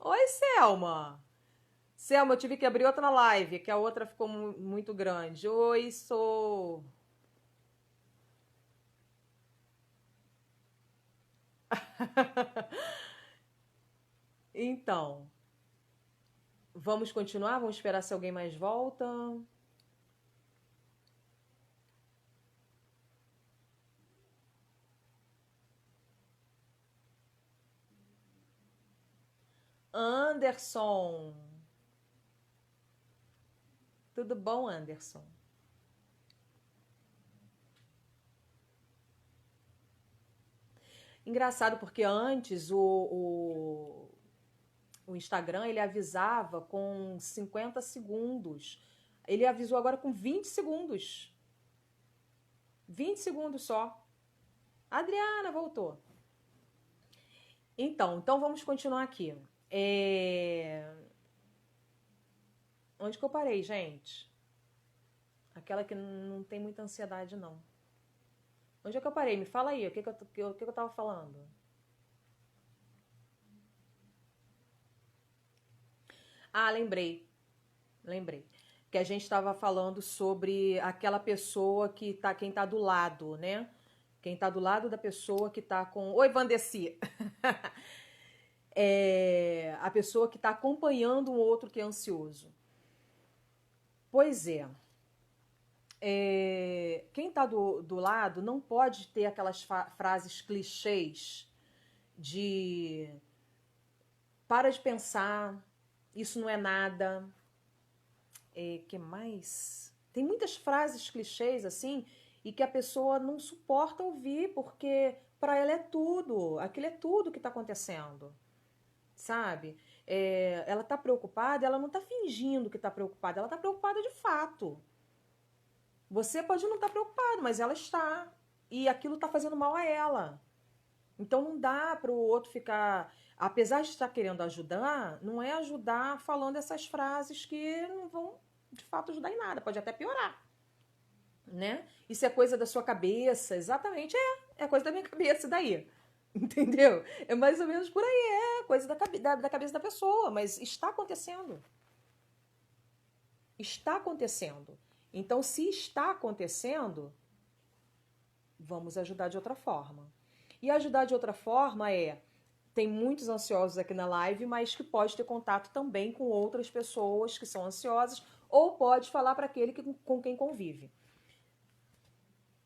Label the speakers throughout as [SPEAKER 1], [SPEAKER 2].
[SPEAKER 1] Oi, Selma. Selma, eu tive que abrir outra live, que a outra ficou muito grande. Oi, sou. Então, vamos continuar? Vamos esperar se alguém mais volta. Anderson. Tudo bom, Anderson? Engraçado porque antes o Instagram ele avisava com 50 segundos. Ele avisou agora com 20 segundos. 20 segundos só. Adriana voltou. Então vamos continuar aqui. É... Onde que eu parei, gente? Aquela que não tem muita ansiedade, não. Onde é que eu parei? Me fala aí, o que eu tava falando? Ah, lembrei. Que a gente estava falando sobre aquela pessoa que tá, quem tá do lado, né? Quem tá do lado da pessoa que tá com. Oi, Vandeci! É, a pessoa que está acompanhando um outro que é ansioso. Pois é, quem está do lado não pode ter aquelas frases clichês de para de pensar, isso não é nada. Que mais? Tem muitas frases clichês assim e que a pessoa não suporta ouvir porque para ela é tudo, aquilo é tudo que está acontecendo, sabe? Ela está preocupada, ela não está fingindo que está preocupada, ela está preocupada de fato. Você pode não estar preocupado, mas ela está. E aquilo está fazendo mal a ela. Então não dá para o outro ficar. Apesar de estar querendo ajudar, não é ajudar falando essas frases que não vão de fato ajudar em nada, pode até piorar, né? Isso é coisa da sua cabeça, exatamente, é coisa da minha cabeça, e daí? Entendeu? É mais ou menos por aí, é coisa da cabeça da pessoa, mas está acontecendo. Está acontecendo. Então, se está acontecendo, vamos ajudar de outra forma. E ajudar de outra forma tem muitos ansiosos aqui na live, mas que pode ter contato também com outras pessoas que são ansiosas, ou pode falar para aquele com quem convive.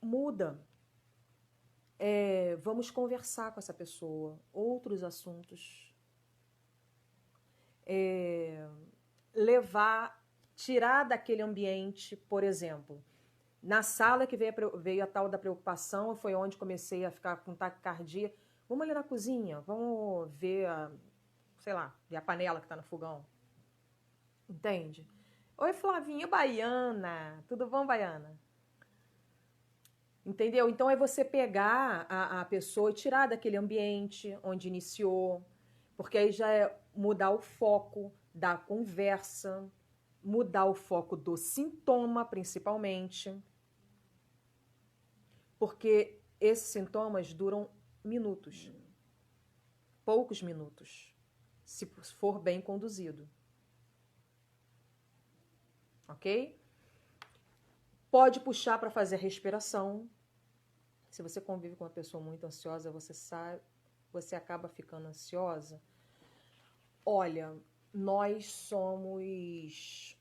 [SPEAKER 1] Muda. Vamos conversar com essa pessoa, outros assuntos. Levar, tirar daquele ambiente, por exemplo, na sala que veio a tal da preocupação, foi onde comecei a ficar com taquicardia. Vamos ali na cozinha, vamos ver sei lá, ver a panela que está no fogão. Entende? Oi, Flavinha, Baiana. Tudo bom, Baiana? Entendeu? Então é você pegar a pessoa e tirar daquele ambiente onde iniciou, porque aí já é mudar o foco da conversa, mudar o foco do sintoma, principalmente, porque esses sintomas duram minutos, poucos minutos, se for bem conduzido, ok? Pode puxar para fazer a respiração. Se você convive com uma pessoa muito ansiosa, você sabe, você acaba ficando ansiosa. Olha, nós somos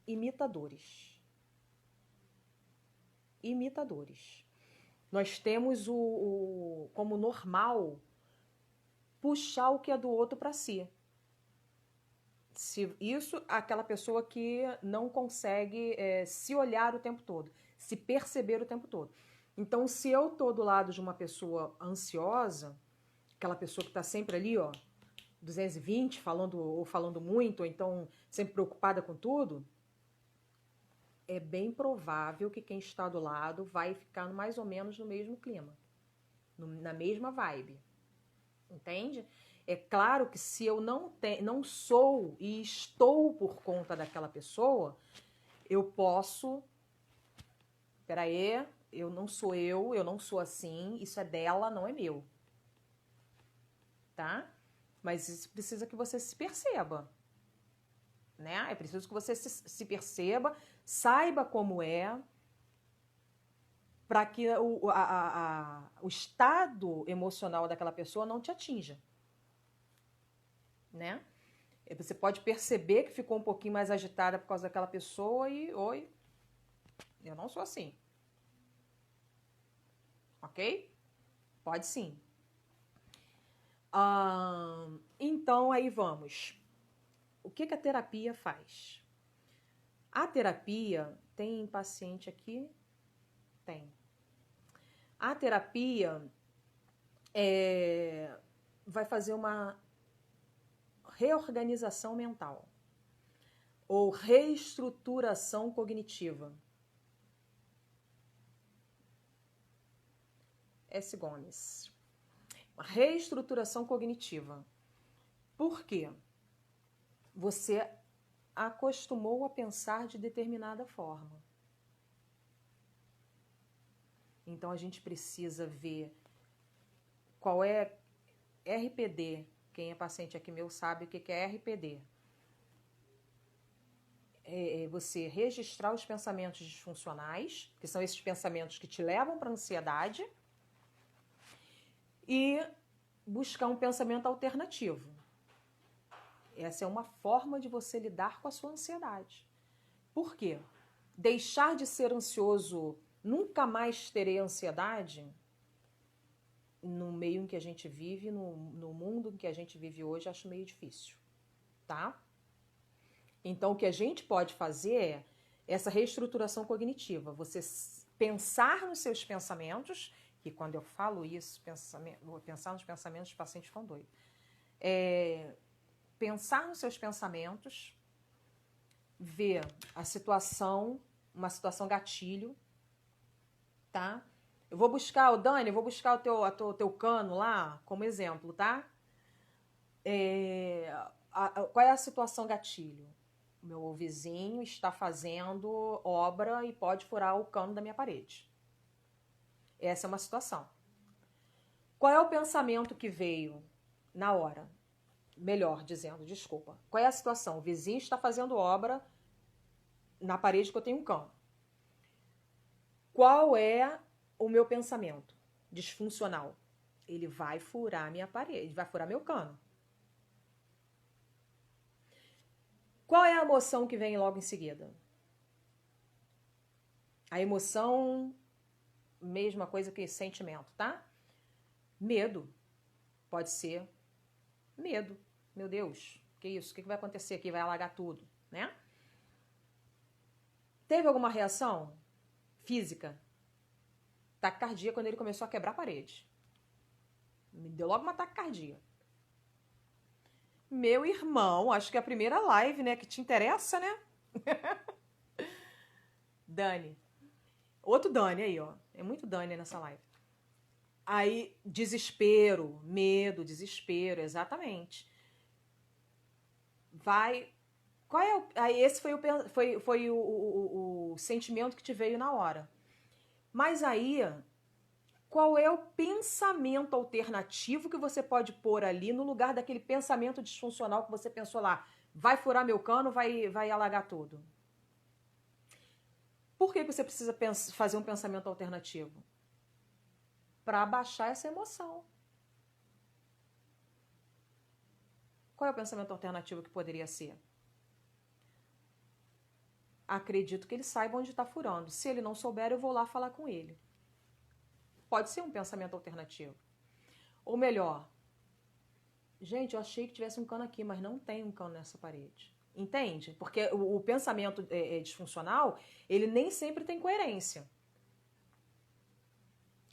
[SPEAKER 1] imitadores. Imitadores. Nós temos como normal puxar o que é do outro para si. Se isso, aquela pessoa que não consegue se olhar o tempo todo, se perceber o tempo todo. Então, se eu tô do lado de uma pessoa ansiosa, aquela pessoa que está sempre ali, ó, 220, falando muito, ou então sempre preocupada com tudo, é bem provável que quem está do lado vai ficar mais ou menos no mesmo clima, na mesma vibe. Entende? É claro que se eu não sou e estou por conta daquela pessoa, eu posso. Peraí, eu não sou assim, isso é dela, não é meu. Tá? Mas isso precisa que você se perceba, né? É preciso que você se perceba, saiba como é, para que o estado emocional daquela pessoa não te atinja, né? Você pode perceber que ficou um pouquinho mais agitada por causa daquela pessoa e, oi, eu não sou assim, ok? Pode sim. Então, aí vamos. O que a terapia faz? A terapia, tem paciente aqui? Tem. A terapia vai fazer uma reorganização mental ou reestruturação cognitiva. S. Gomes. Uma reestruturação cognitiva. Por quê? Você acostumou a pensar de determinada forma. Então a gente precisa ver qual é RPD. Quem é paciente aqui meu sabe o que é RPD. É você registrar os pensamentos disfuncionais, que são esses pensamentos que te levam para a ansiedade, e buscar um pensamento alternativo. Essa é uma forma de você lidar com a sua ansiedade. Por quê? Deixar de ser ansioso, nunca mais terei ansiedade, no meio em que a gente vive, no mundo em que a gente vive hoje, acho meio difícil, tá? Então, o que a gente pode fazer é essa reestruturação cognitiva, você pensar nos seus pensamentos, que quando eu falo isso, vou pensar nos pensamentos, os pacientes ficam doidos. Pensar nos seus pensamentos, ver a situação, uma situação gatilho, tá? Eu vou buscar, Dani, eu vou buscar o teu cano lá, como exemplo, tá? Qual é a situação gatilho? Meu vizinho está fazendo obra e pode furar o cano da minha parede. Essa é uma situação. Qual é o pensamento que veio na hora? Melhor dizendo, desculpa. Qual é a situação? O vizinho está fazendo obra na parede que eu tenho um cano. Qual é o meu pensamento disfuncional? Ele vai furar minha parede, vai furar meu cano. Qual é a emoção que vem logo em seguida? A emoção, mesma coisa que sentimento, tá? Medo. Pode ser medo. Meu Deus, que isso? O que vai acontecer aqui? Vai alagar tudo, né? Teve alguma reação física? Taquicardia quando ele começou a quebrar a parede. Me deu logo uma taquicardia. Meu irmão, acho que é a primeira live, né, que te interessa, né? Dani. Outro Dani aí, ó. É muito Dani nessa live. Aí, desespero, medo, desespero, exatamente. Vai. Qual é o. Aí, esse foi o sentimento que te veio na hora. Mas aí, qual é o pensamento alternativo que você pode pôr ali no lugar daquele pensamento disfuncional que você pensou lá? Vai furar meu cano, vai alagar tudo. Por que você precisa fazer um pensamento alternativo? Para abaixar essa emoção. Qual é o pensamento alternativo que poderia ser? Acredito que ele saiba onde está furando. Se ele não souber, eu vou lá falar com ele. Pode ser um pensamento alternativo. Ou melhor, gente, eu achei que tivesse um cano aqui, mas não tem um cano nessa parede. Entende? Porque o pensamento disfuncional, ele nem sempre tem coerência.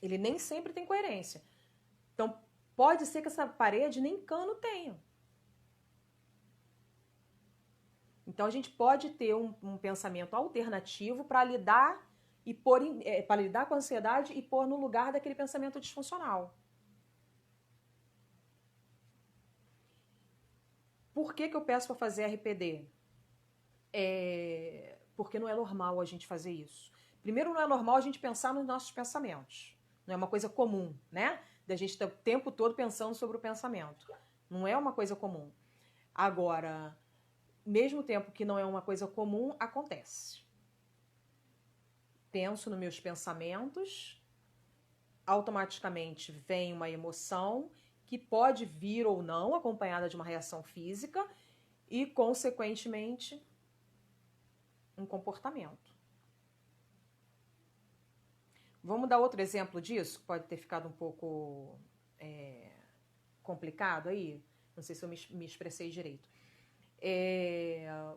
[SPEAKER 1] Ele nem sempre tem coerência. Então, pode ser que essa parede nem cano tenha. Então, a gente pode ter um pensamento alternativo para lidar para lidar com a ansiedade e pôr no lugar daquele pensamento disfuncional. Por que eu peço para fazer RPD? Porque não é normal a gente fazer isso. Primeiro, não é normal a gente pensar nos nossos pensamentos. Não é uma coisa comum, né? Da gente estar o tempo todo pensando sobre o pensamento. Não é uma coisa comum. Agora, mesmo tempo que não é uma coisa comum, acontece. Penso nos meus pensamentos, automaticamente vem uma emoção que pode vir ou não acompanhada de uma reação física e, consequentemente, um comportamento. Vamos dar outro exemplo disso? Pode ter ficado um pouco complicado aí. Não sei se eu me expressei direito.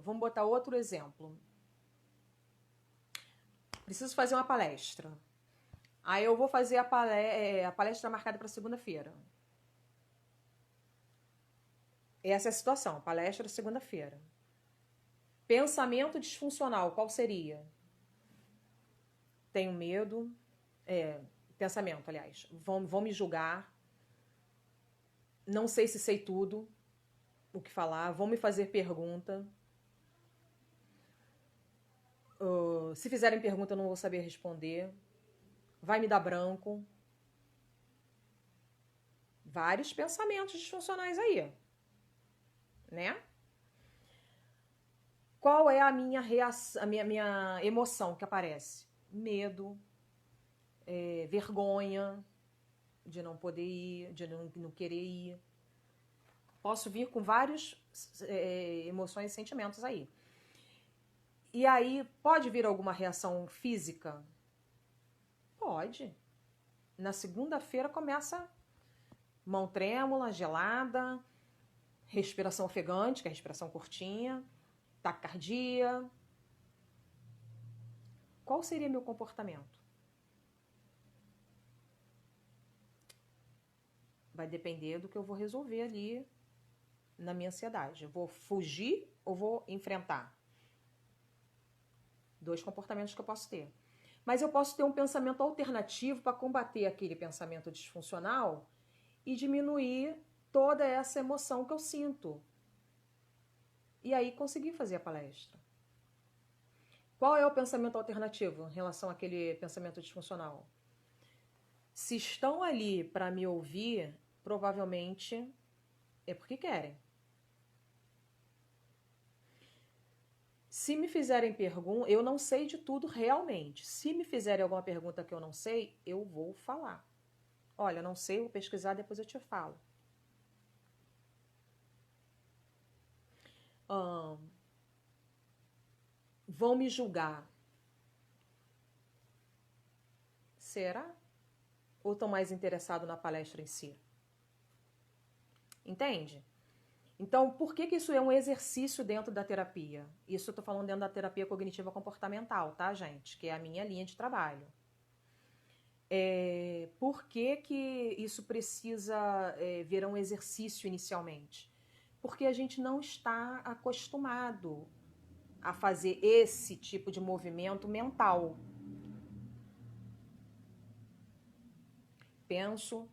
[SPEAKER 1] Vamos botar outro exemplo. Preciso fazer uma palestra. Aí eu vou fazer a palestra marcada para segunda-feira. Essa é a situação, palestra segunda-feira. Pensamento disfuncional, qual seria? Tenho medo. Pensamento, aliás. Vão me julgar. Não sei se sei tudo o que falar. Vão me fazer pergunta. Se fizerem pergunta, eu não vou saber responder. Vai me dar branco. Vários pensamentos disfuncionais aí, né? Qual é a minha reação, a minha emoção que aparece? Medo, vergonha de não poder ir, de não querer ir. Posso vir com várias emoções e sentimentos aí. E aí, pode vir alguma reação física? Pode. Na segunda-feira começa mão trêmula, gelada, respiração ofegante, que é a respiração curtinha, taquicardia. Qual seria meu comportamento? Vai depender do que eu vou resolver ali na minha ansiedade. Eu vou fugir ou vou enfrentar? 2 comportamentos que eu posso ter. Mas eu posso ter um pensamento alternativo para combater aquele pensamento disfuncional e diminuir toda essa emoção que eu sinto. E aí conseguir fazer a palestra. Qual é o pensamento alternativo em relação àquele pensamento disfuncional? Se estão ali para me ouvir, provavelmente é porque querem. Se me fizerem pergunta, eu não sei de tudo realmente. Se me fizerem alguma pergunta que eu não sei, eu vou falar. Olha, não sei, vou pesquisar, depois eu te falo. Vão me julgar. Será? Ou estão mais interessados na palestra em si? Entende? Então, por que isso é um exercício dentro da terapia? Isso eu estou falando dentro da terapia cognitiva comportamental, tá, gente? Que é a minha linha de trabalho. Por que isso precisa virar um exercício inicialmente? Porque a gente não está acostumado a fazer esse tipo de movimento mental. Penso,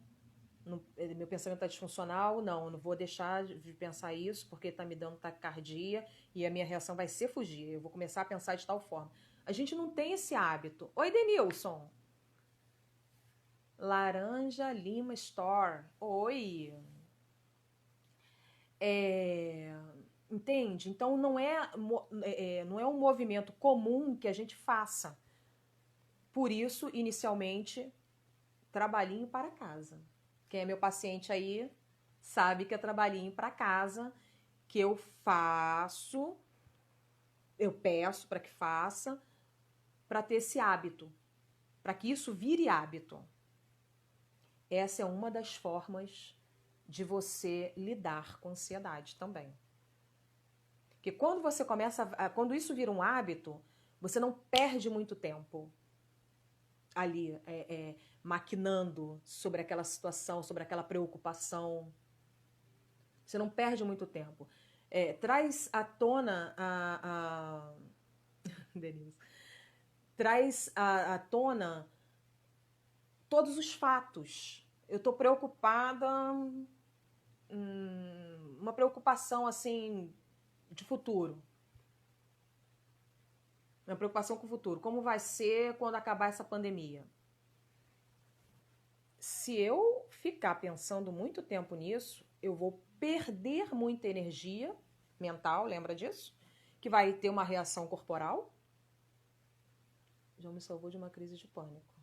[SPEAKER 1] meu pensamento está disfuncional, não vou deixar de pensar isso porque está me dando taquicardia e a minha reação vai ser fugir. Eu vou começar a pensar de tal forma. A gente não tem esse hábito. Oi, Denilson. Laranja Lima Store. Oi. Entende? Então não é um movimento comum que a gente faça. Por isso, inicialmente, trabalhinho para casa. Quem é meu paciente aí sabe que é trabalhinho para casa, que eu faço, eu peço para que faça, para ter esse hábito, para que isso vire hábito. Essa é uma das formas de você lidar com ansiedade também. Porque quando você quando isso vira um hábito, você não perde muito tempo ali maquinando sobre aquela situação, sobre aquela preocupação. Você não perde muito tempo. Traz à tona Denise, traz à tona todos os fatos. Eu estou preocupada, uma preocupação assim de futuro. Uma preocupação com o futuro. Como vai ser quando acabar essa pandemia? Se eu ficar pensando muito tempo nisso, eu vou perder muita energia mental, lembra disso? Que vai ter uma reação corporal. Já me salvou de uma crise de pânico.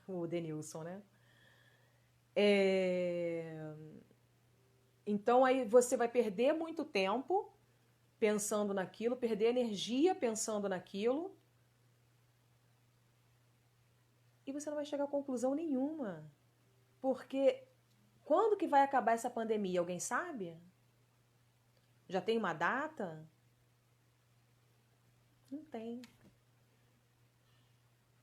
[SPEAKER 1] O Denilson, né? Então aí você vai perder muito tempo pensando naquilo, perder energia pensando naquilo, e você não vai chegar a conclusão nenhuma. Porque quando que vai acabar essa pandemia? Alguém sabe? Já tem uma data? Não tem.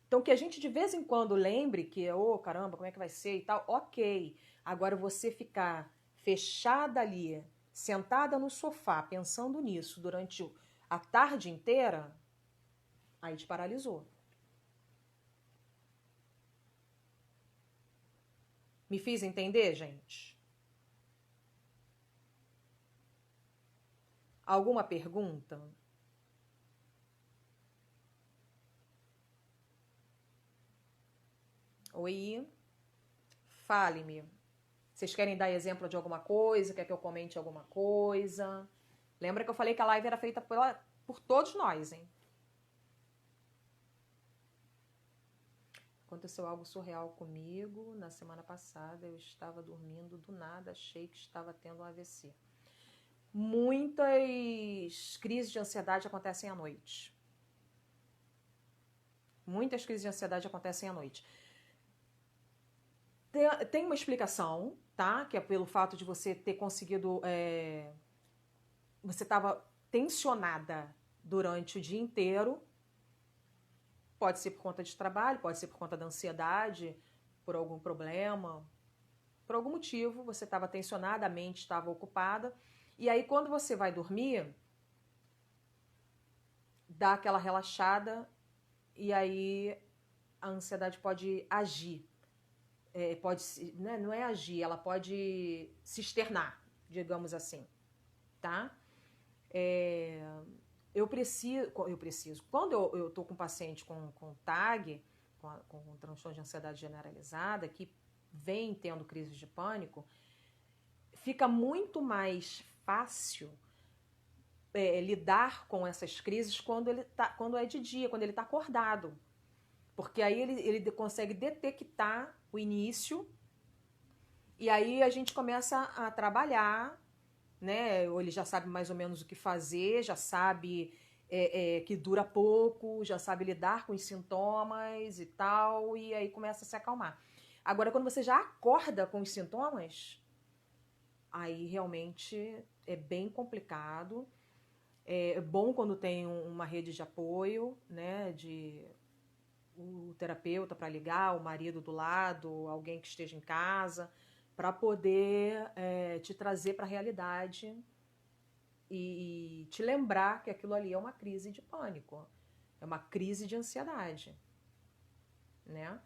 [SPEAKER 1] Então, que a gente de vez em quando lembre que, ô, caramba, como é que vai ser e tal, ok. Agora, você ficar fechada ali, sentada no sofá, pensando nisso durante a tarde inteira, aí te paralisou. Me fiz entender, gente? Alguma pergunta? Oi? Fale-me. Vocês querem dar exemplo de alguma coisa? Quer que eu comente alguma coisa? Lembra que eu falei que a live era feita por todos nós, hein? Aconteceu algo surreal comigo. Na semana passada eu estava dormindo, do nada achei que estava tendo um AVC. Muitas crises de ansiedade acontecem à noite. Muitas crises de ansiedade acontecem à noite. Tem uma explicação, tá? Que é pelo fato de você ter conseguido... Você estava tensionada durante o dia inteiro. Pode ser por conta de trabalho, pode ser por conta da ansiedade, por algum problema. Por algum motivo, você estava tensionada, a mente estava ocupada. E aí, quando você vai dormir, dá aquela relaxada e aí a ansiedade pode agir. Pode, né, não é agir, ela pode se externar, digamos assim, tá? Eu preciso. Quando eu tô com um paciente com TAG, com um transtorno de ansiedade generalizada, que vem tendo crises de pânico, fica muito mais fácil lidar com essas crises quando é de dia, quando ele está acordado. Porque aí ele consegue detectar o início e aí a gente começa a trabalhar, né? Ou ele já sabe mais ou menos o que fazer, já sabe que dura pouco, já sabe lidar com os sintomas e tal, e aí começa a se acalmar. Agora, quando você já acorda com os sintomas, aí realmente é bem complicado. É bom quando tem uma rede de apoio, né? O terapeuta para ligar, o marido do lado, alguém que esteja em casa, para poder te trazer para a realidade e te lembrar que aquilo ali é uma crise de pânico, é uma crise de ansiedade, né?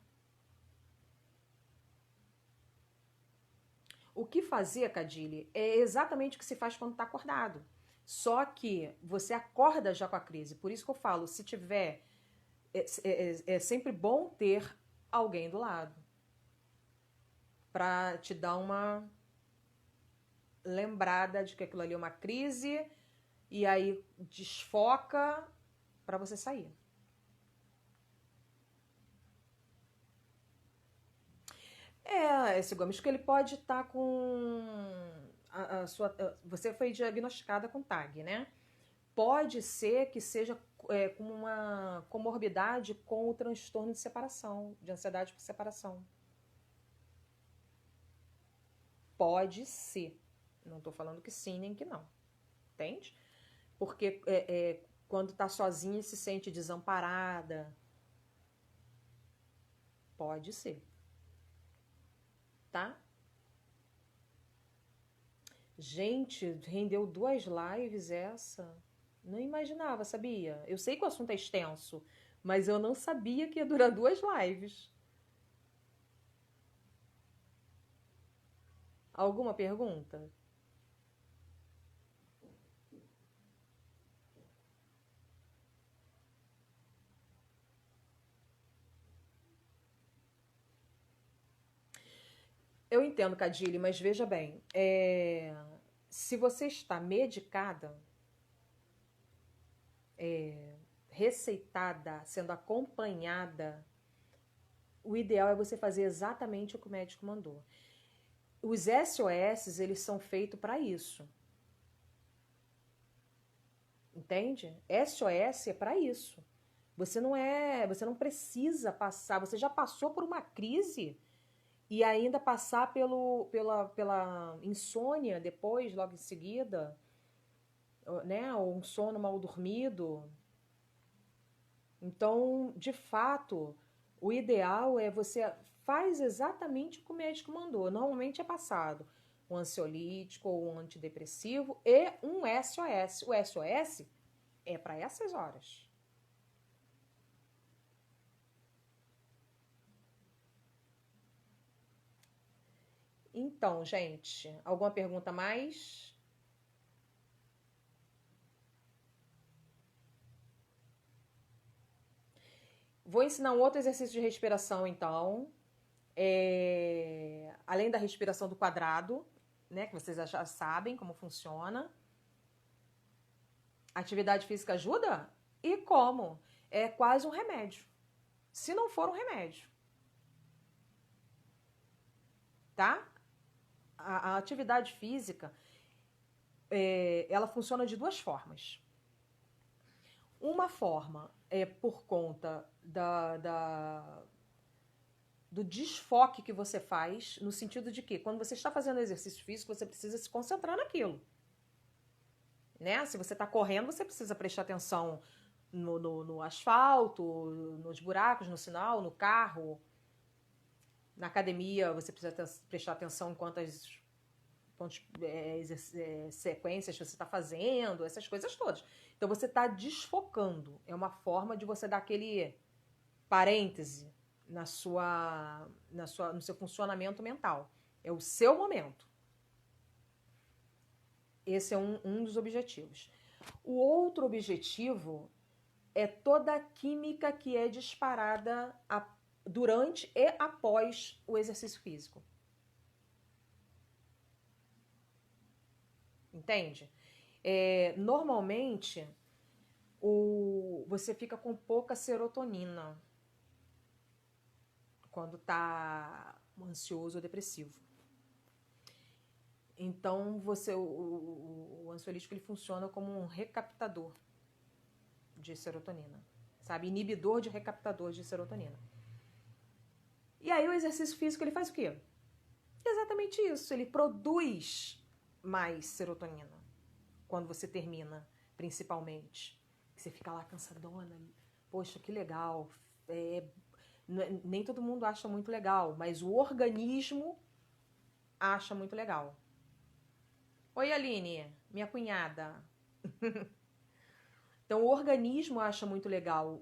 [SPEAKER 1] O que fazer, Cadile, é exatamente o que se faz quando está acordado. Só que você acorda já com a crise. Por isso que eu falo, se tiver... É sempre bom ter alguém do lado para te dar uma lembrada de que aquilo ali é uma crise e aí desfoca para você sair. Esse Gomes, que ele pode estar com você foi diagnosticada com TAG, né? Pode ser que seja com uma comorbidade com o transtorno de separação, de ansiedade por separação. Pode ser. Não estou falando que sim nem que não. Entende? Porque quando está sozinha se sente desamparada. Pode ser. Tá? Gente, rendeu 2 lives essa. Não imaginava, sabia? Eu sei que o assunto é extenso, mas eu não sabia que ia durar 2 lives. Alguma pergunta? Eu entendo, Cadile, mas veja bem, se você está medicada, receitada, sendo acompanhada, o ideal é você fazer exatamente o que o médico mandou. Os SOS, eles são feitos para isso. Entende? SOS é para isso. Você não precisa passar, você já passou por uma crise e ainda passar pela insônia depois, logo em seguida, né? Ou um sono mal dormido. Então, de fato, o ideal é você faz exatamente o que o médico mandou. Normalmente é passado um ansiolítico ou um antidepressivo e um SOS. O SOS é para essas horas. Então, gente, alguma pergunta a mais? Vou ensinar um outro exercício de respiração, então. Além da respiração do quadrado, né, que vocês já sabem como funciona. Atividade física ajuda? E como? É quase um remédio. Se não for um remédio, tá? A atividade física, ela funciona de duas formas. Uma forma é por conta do desfoque que você faz, no sentido de que quando você está fazendo exercício físico, você precisa se concentrar naquilo. Né? Se você está correndo, você precisa prestar atenção no asfalto, nos buracos, no sinal, no carro. Na academia, você precisa prestar atenção em quantas sequências você está fazendo, essas coisas todas. Então você está desfocando. É uma forma de você dar aquele parêntese no seu funcionamento mental. É o seu momento. Esse é um dos objetivos. O outro objetivo é toda a química que é disparada durante e após o exercício físico. Entende? Normalmente, você fica com pouca serotonina quando está ansioso ou depressivo. Então, o ansiolítico ele funciona como um recaptador de serotonina, sabe? Inibidor de recaptador de serotonina. E aí o exercício físico ele faz o quê? Exatamente isso, ele produz mais serotonina quando você termina, principalmente. Você fica lá cansadona, poxa, que legal. Nem todo mundo acha muito legal, mas o organismo acha muito legal. Oi, Aline, minha cunhada. Então, o organismo acha muito legal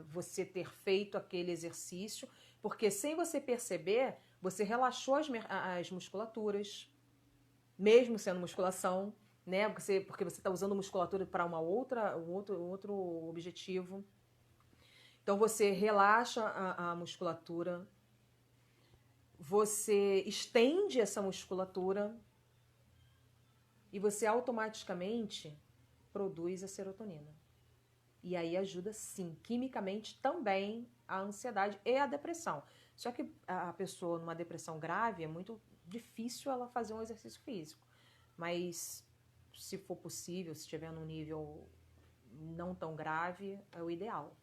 [SPEAKER 1] você ter feito aquele exercício, porque sem você perceber, você relaxou as musculaturas, mesmo sendo musculação, né? Porque você está usando musculatura para um outro objetivo. Então, você relaxa a musculatura, você estende essa musculatura e você automaticamente produz a serotonina. E aí ajuda, sim, quimicamente também a ansiedade e a depressão. Só que a pessoa numa depressão grave é muito difícil ela fazer um exercício físico. Mas se for possível, se estiver num nível não tão grave, é o ideal.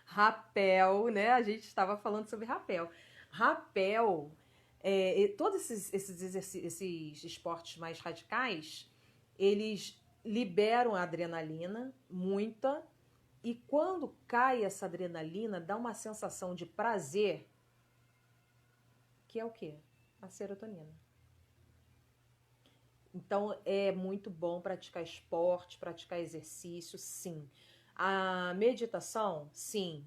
[SPEAKER 1] Rapel, né? A gente estava falando sobre rapel. Rapel, todos esses esportes mais radicais, eles liberam a adrenalina, muita, e quando cai essa adrenalina, dá uma sensação de prazer, que é o quê? A serotonina. Então é muito bom praticar esporte, praticar exercício, sim. A meditação, sim,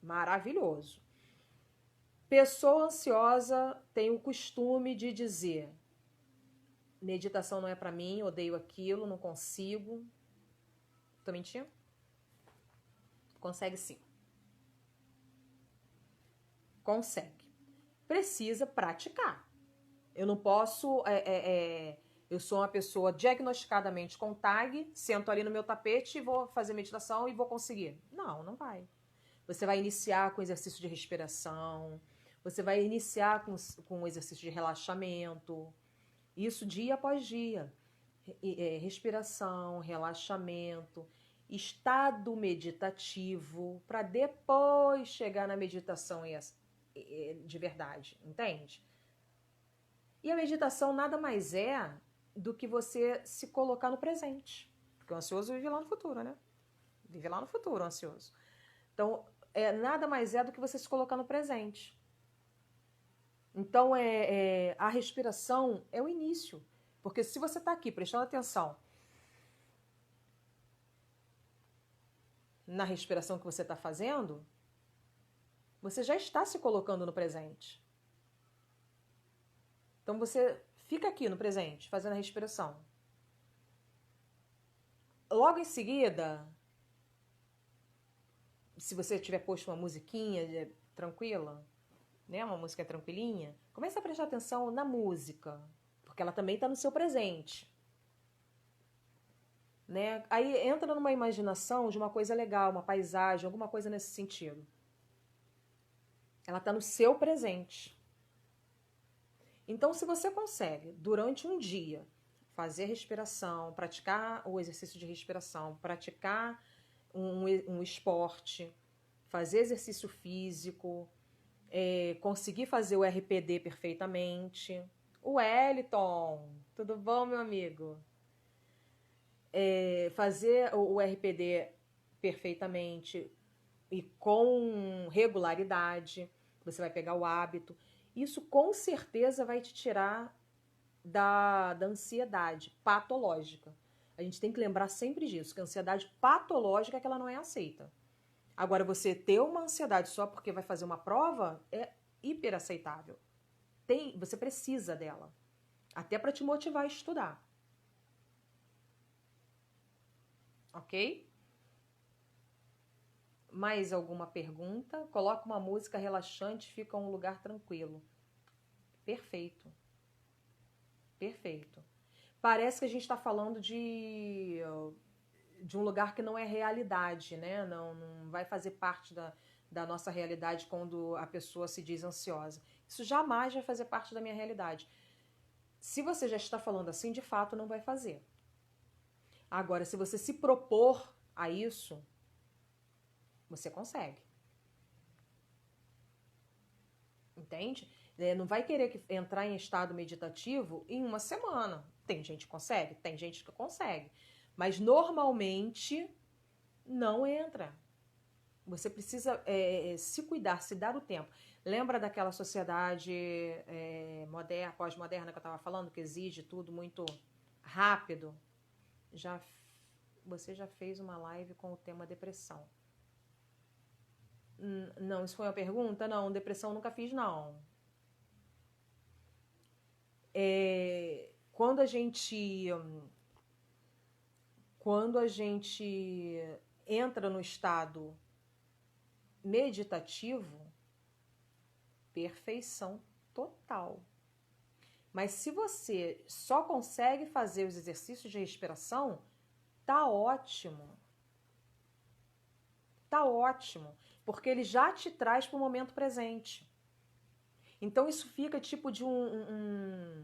[SPEAKER 1] maravilhoso. Pessoa ansiosa tem o costume de dizer: meditação não é para mim, odeio aquilo, não consigo. Tô mentindo? Consegue sim. Consegue. Precisa praticar. Eu não posso... eu sou uma pessoa diagnosticadamente com TAG, sento ali no meu tapete e vou fazer meditação e vou conseguir. Não, não vai. Você vai iniciar com exercício de respiração, você vai iniciar com exercício de relaxamento. Isso dia após dia. Respiração, relaxamento, estado meditativo, para depois chegar na meditação de verdade, entende? E a meditação nada mais é do que você se colocar no presente. Porque o ansioso vive lá no futuro, né? Vive lá no futuro, o ansioso. Então, nada mais é do que você se colocar no presente. Então, a respiração é o início. Porque se você está aqui prestando atenção na respiração que você está fazendo, você já está se colocando no presente. Então, você fica aqui no presente, fazendo a respiração. Logo em seguida, se você tiver posto uma musiquinha tranquila, né, uma música tranquilinha, comece a prestar atenção na música, porque ela também está no seu presente. Né? Aí entra numa imaginação de uma coisa legal, uma paisagem, alguma coisa nesse sentido. Ela está no seu presente. Então, se você consegue, durante um dia, fazer respiração, praticar o exercício de respiração, praticar um esporte, fazer exercício físico, conseguir fazer o RPD perfeitamente. O Wellington, tudo bom, meu amigo? Fazer o RPD perfeitamente e com regularidade, você vai pegar o hábito. Isso com certeza vai te tirar da ansiedade patológica. A gente tem que lembrar sempre disso, que a ansiedade patológica é que ela não é aceita. Agora, você ter uma ansiedade só porque vai fazer uma prova é hiper aceitável. Você precisa dela, até para te motivar a estudar. Ok? Mais alguma pergunta? Coloca uma música relaxante, fica um lugar tranquilo. Perfeito. Perfeito. Parece que a gente está falando de um lugar que não é realidade, né? Não vai fazer parte da nossa realidade quando a pessoa se diz ansiosa. Isso jamais vai fazer parte da minha realidade. Se você já está falando assim, de fato não vai fazer. Agora, se você se propor a isso, você consegue. Entende? Não vai querer entrar em estado meditativo em uma semana. Tem gente que consegue? Tem gente que consegue. Mas normalmente não entra. Você precisa se cuidar, se dar o tempo. Lembra daquela sociedade moderna, pós-moderna que eu estava falando, que exige tudo muito rápido? Você já fez uma live com o tema depressão. Não, isso foi uma pergunta? Não, depressão nunca fiz, não. Quando a gente entra no estado meditativo, perfeição total. Mas se você só consegue fazer os exercícios de respiração, tá ótimo. Tá ótimo, porque ele já te traz para o momento presente. Então isso fica tipo de um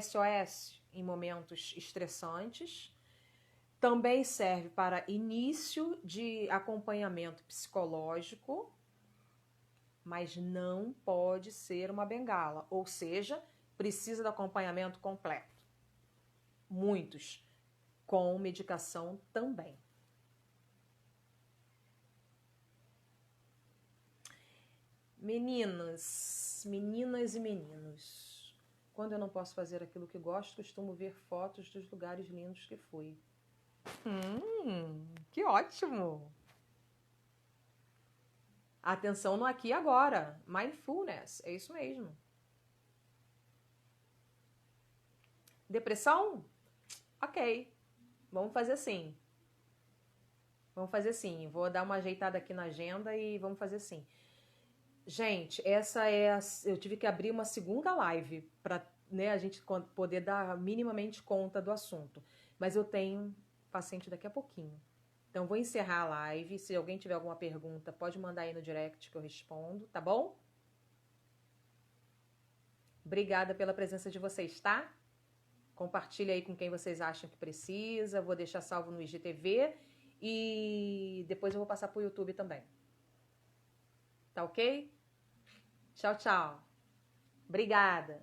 [SPEAKER 1] SOS em momentos estressantes. Também serve para início de acompanhamento psicológico, mas não pode ser uma bengala. Ou seja, precisa de acompanhamento completo. Muitos, com medicação também. Meninas e meninos, quando eu não posso fazer aquilo que gosto, costumo ver fotos dos lugares lindos que fui. Que ótimo! Atenção no aqui e agora. Mindfulness, é isso mesmo. Depressão? Ok, vamos fazer assim. Vamos fazer assim. Vou dar uma ajeitada aqui na agenda e vamos fazer assim. Gente, eu tive que abrir uma segunda live para, né, a gente poder dar minimamente conta do assunto. Mas eu tenho paciente daqui a pouquinho. Então, vou encerrar a live. Se alguém tiver alguma pergunta, pode mandar aí no direct que eu respondo, tá bom? Obrigada pela presença de vocês, tá? Compartilha aí com quem vocês acham que precisa. Vou deixar salvo no IGTV e depois eu vou passar pro YouTube também. Tá ok? Tchau, tchau. Obrigada.